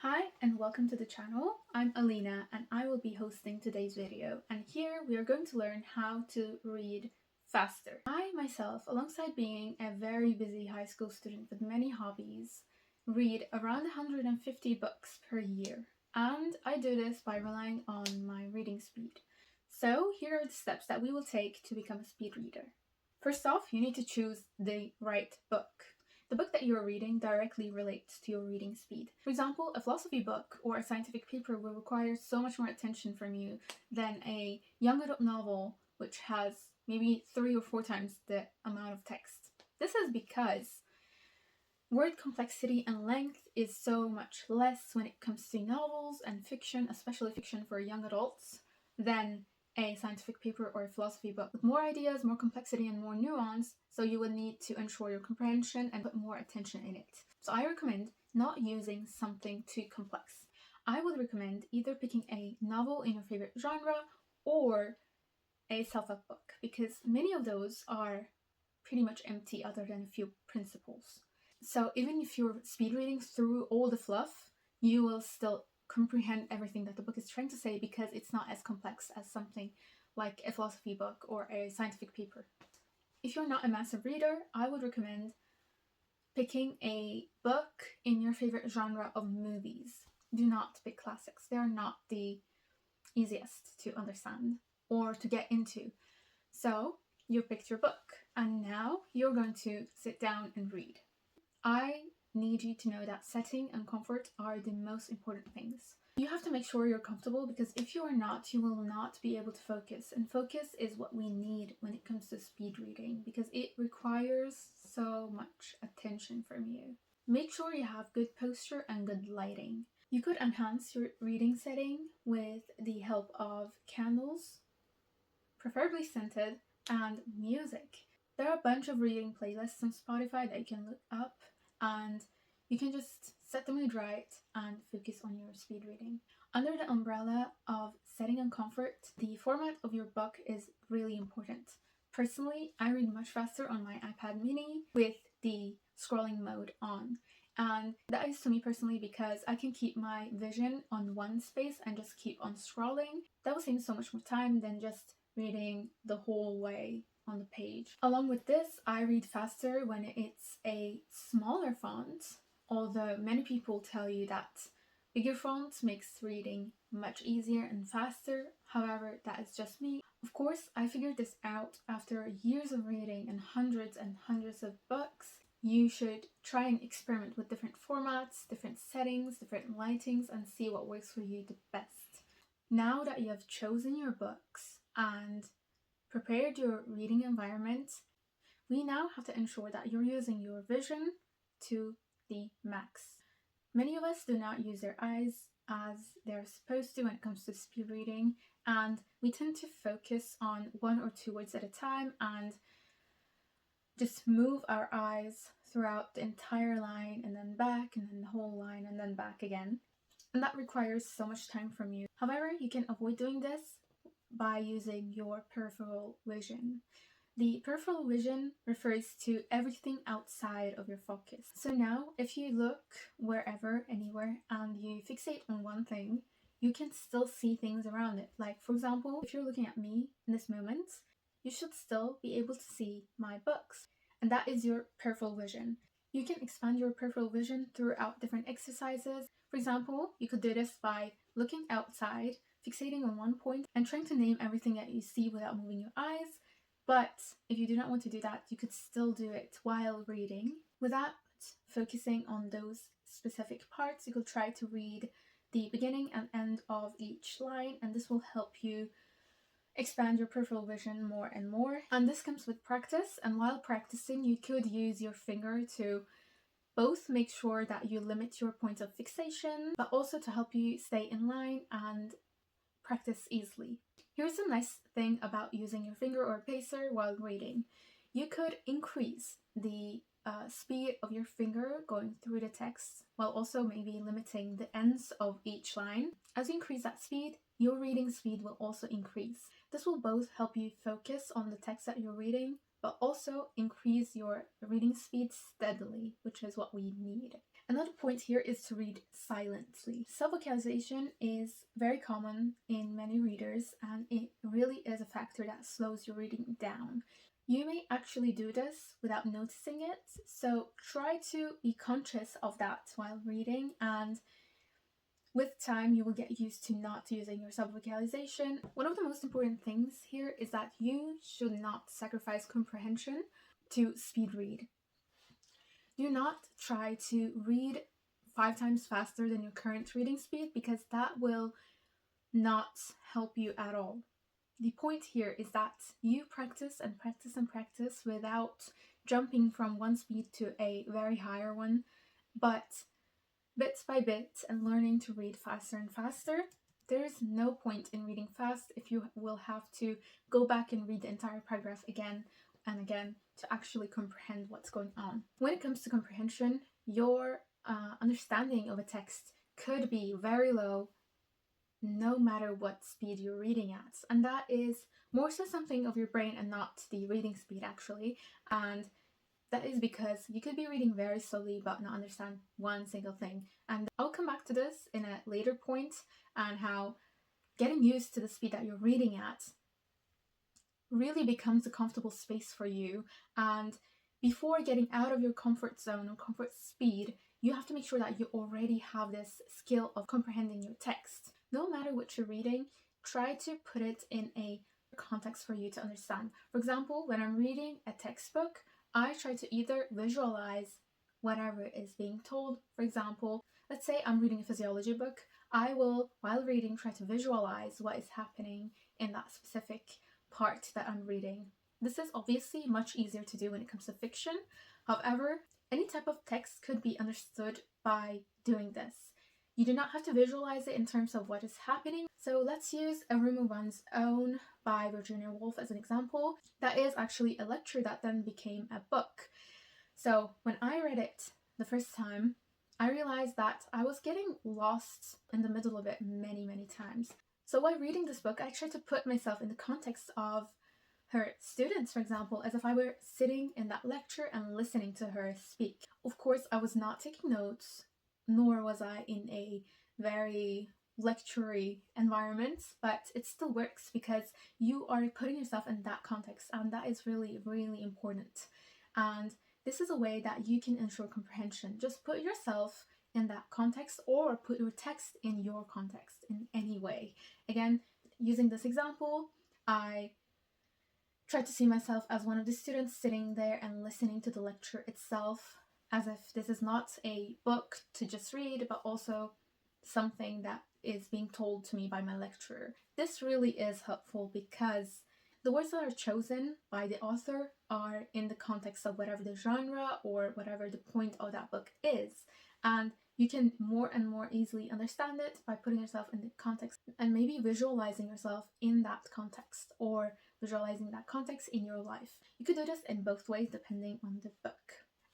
Hi and welcome to the channel. I'm Alina and I will be hosting today's video, and here we are going to learn how to read faster. I myself, alongside being a very busy high school student with many hobbies, read around 150 books per year, and I do this by relying on my reading speed. So here are the steps that we will take to become a speed reader. First off, you need to choose the right book. The book that you are reading directly relates to your reading speed. For example, a philosophy book or a scientific paper will require so much more attention from you than a young adult novel, which has maybe 3 or 4 times the amount of text. This is because word complexity and length is so much less when it comes to novels and fiction, especially fiction for young adults, than a scientific paper or a philosophy book with more ideas, more complexity, and more nuance, so you would need to ensure your comprehension and put more attention in it. So I recommend not using something too complex. I would recommend either picking a novel in your favorite genre or a self-help book, because many of those are pretty much empty other than a few principles. So even if you're speed reading through all the fluff, you will still comprehend everything that the book is trying to say, because it's not as complex as something like a philosophy book or a scientific paper. If you're not a massive reader, I would recommend picking a book in your favorite genre of movies. Do not pick classics. They are not the easiest to understand or to get into. So you picked your book, and now you're going to sit down and read. I need you to know that setting and comfort are the most important things. You have to make sure you're comfortable, because if you are not, you will not be able to focus. And focus is what we need when it comes to speed reading, because it requires so much attention from you. Make sure you have good posture and good lighting. You could enhance your reading setting with the help of candles, preferably scented, and music. There are a bunch of reading playlists on Spotify that you can look up, and you can just set the mood right and focus on your speed reading. Under the umbrella of setting and comfort, the format of your book is really important. Personally, I read much faster on my iPad mini with the scrolling mode on. And that is to me personally because I can keep my vision on one space and just keep on scrolling. That will save so much more time than just reading the whole way on the page. Along with this, I read faster when it's a smaller font, although many people tell you that bigger fonts makes reading much easier and faster. However, that is just me. Of course, I figured this out after years of reading and hundreds of books. You should try and experiment with different formats, different settings, different lightings, and see what works for you the best. Now that you have chosen your books and prepared your reading environment, we now have to ensure that you're using your vision to the max. Many of us do not use their eyes as they're supposed to when it comes to speed reading, and we tend to focus on 1 or 2 words at a time and just move our eyes throughout the entire line and then back and then the whole line and then back again. And that requires so much time from you. However, you can avoid doing this by using your peripheral vision. The peripheral vision refers to everything outside of your focus. So now, if you look wherever, anywhere, and you fixate on one thing, you can still see things around it. Like, for example, if you're looking at me in this moment, you should still be able to see my books. And that is your peripheral vision. You can expand your peripheral vision throughout different exercises. For example, you could do this by looking outside, fixating on one point, and trying to name everything that you see without moving your eyes. But if you do not want to do that, you could still do it while reading. Without focusing on those specific parts, you could try to read the beginning and end of each line, and this will help you expand your peripheral vision more and more. And this comes with practice, and while practicing, you could use your finger to both make sure that you limit your points of fixation, but also to help you stay in line and practice easily. Here's the nice thing about using your finger or a pacer while reading. You could increase the speed of your finger going through the text, while also maybe limiting the ends of each line. As you increase that speed, your reading speed will also increase. This will both help you focus on the text that you're reading, but also increase your reading speed steadily, which is what we need. Another point here is to read silently. Self-vocalization is very common in many readers, and it really is a factor that slows your reading down. You may actually do this without noticing it, so try to be conscious of that while reading, and with time you will get used to not using your self-vocalization. One of the most important things here is that you should not sacrifice comprehension to speed read. Do not try to read 5 times faster than your current reading speed, because that will not help you at all. The point here is that you practice and practice and practice without jumping from one speed to a very higher one, but bit by bit and learning to read faster and faster. There is no point in reading fast if you will have to go back and read the entire paragraph again and again to actually comprehend what's going on. When it comes to comprehension, your understanding of a text could be very low no matter what speed you're reading at, and that is more so something of your brain and not the reading speed actually. And that is because you could be reading very slowly but not understand one single thing. And I'll come back to this in a later point, and how getting used to the speed that you're reading at really becomes a comfortable space for you. And before getting out of your comfort zone or comfort speed, you have to make sure that you already have this skill of comprehending your text. No matter what you're reading, try to put it in a context for you to understand. For example, when I'm reading a textbook, I try to either visualize whatever is being told. For example, let's say I'm reading a physiology book. I will, while reading, try to visualize what is happening in that specific part that I'm reading. This is obviously much easier to do when it comes to fiction. However, any type of text could be understood by doing this. You do not have to visualize it in terms of what is happening. So let's use A Room of One's Own by Virginia Woolf as an example. That is actually a lecture that then became a book. So when I read it the first time, I realized that I was getting lost in the middle of it many times. So while reading this book, I tried to put myself in the context of her students, for example, as if I were sitting in that lecture and listening to her speak. Of course, I was not taking notes, nor was I in a very lectury environment, but it still works because you are putting yourself in that context, and that is really important. And this is a way that you can ensure comprehension. Just put yourself in that context, or put your text in your context in any way. Again, using this example, I try to see myself as one of the students sitting there and listening to the lecture itself, as if this is not a book to just read, but also something that is being told to me by my lecturer. This really is helpful because the words that are chosen by the author are in the context of whatever the genre or whatever the point of that book is. And you can more and more easily understand it by putting yourself in the context and maybe visualizing yourself in that context, or visualizing that context in your life. You could do this in both ways depending on the book.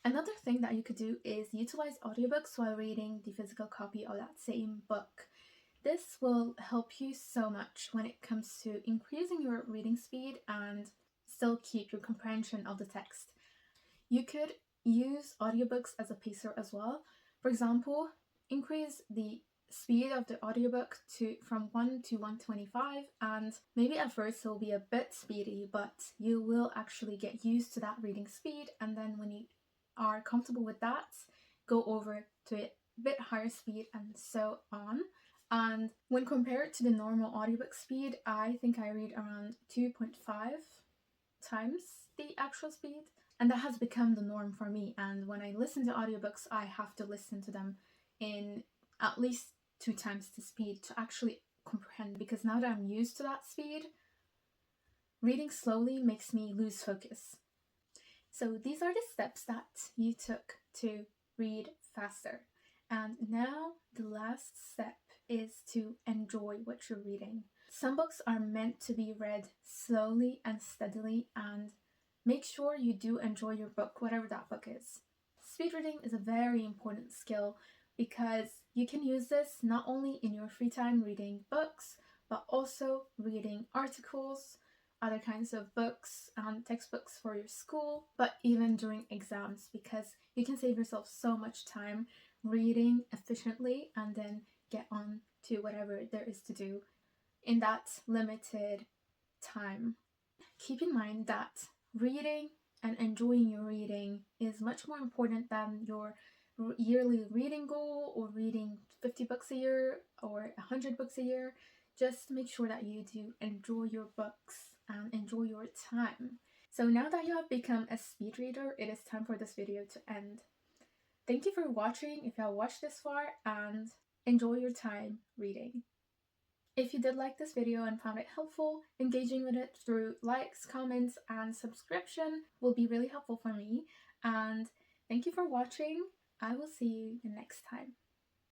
Another thing that you could do is utilize audiobooks while reading the physical copy of that same book. This will help you so much when it comes to increasing your reading speed and still keep your comprehension of the text. You could use audiobooks as a pacer as well. For example, increase the speed of the audiobook from 1 to 125, and maybe at first it will be a bit speedy, but you will actually get used to that reading speed, and then when you are comfortable with that, go over to a bit higher speed and so on. And when compared to the normal audiobook speed, I think I read around 2.5 times the actual speed, and that has become the norm for me. And when I listen to audiobooks, I have to listen to them in at least 2 times the speed to actually comprehend, because now that I'm used to that speed, reading slowly makes me lose focus. So these are the steps that you took to read faster. And now the last step is to enjoy what you're reading. Some books are meant to be read slowly and steadily, and make sure you do enjoy your book, whatever that book is. Speed reading is a very important skill because you can use this not only in your free time reading books, but also reading articles, other kinds of books and textbooks for your school, but even during exams, because you can save yourself so much time reading efficiently and then get on to whatever there is to do in that limited time. Keep in mind that reading and enjoying your reading is much more important than your yearly reading goal or reading 50 books a year or 100 books a year. Just make sure that you do enjoy your books and enjoy your time. So now that you have become a speed reader, it is time for this video to end. Thank you for watching if you have watched this far, and enjoy your time reading. If you did like this video and found it helpful, engaging with it through likes, comments, and subscription will be really helpful for me. And thank you for watching. I will see you the next time.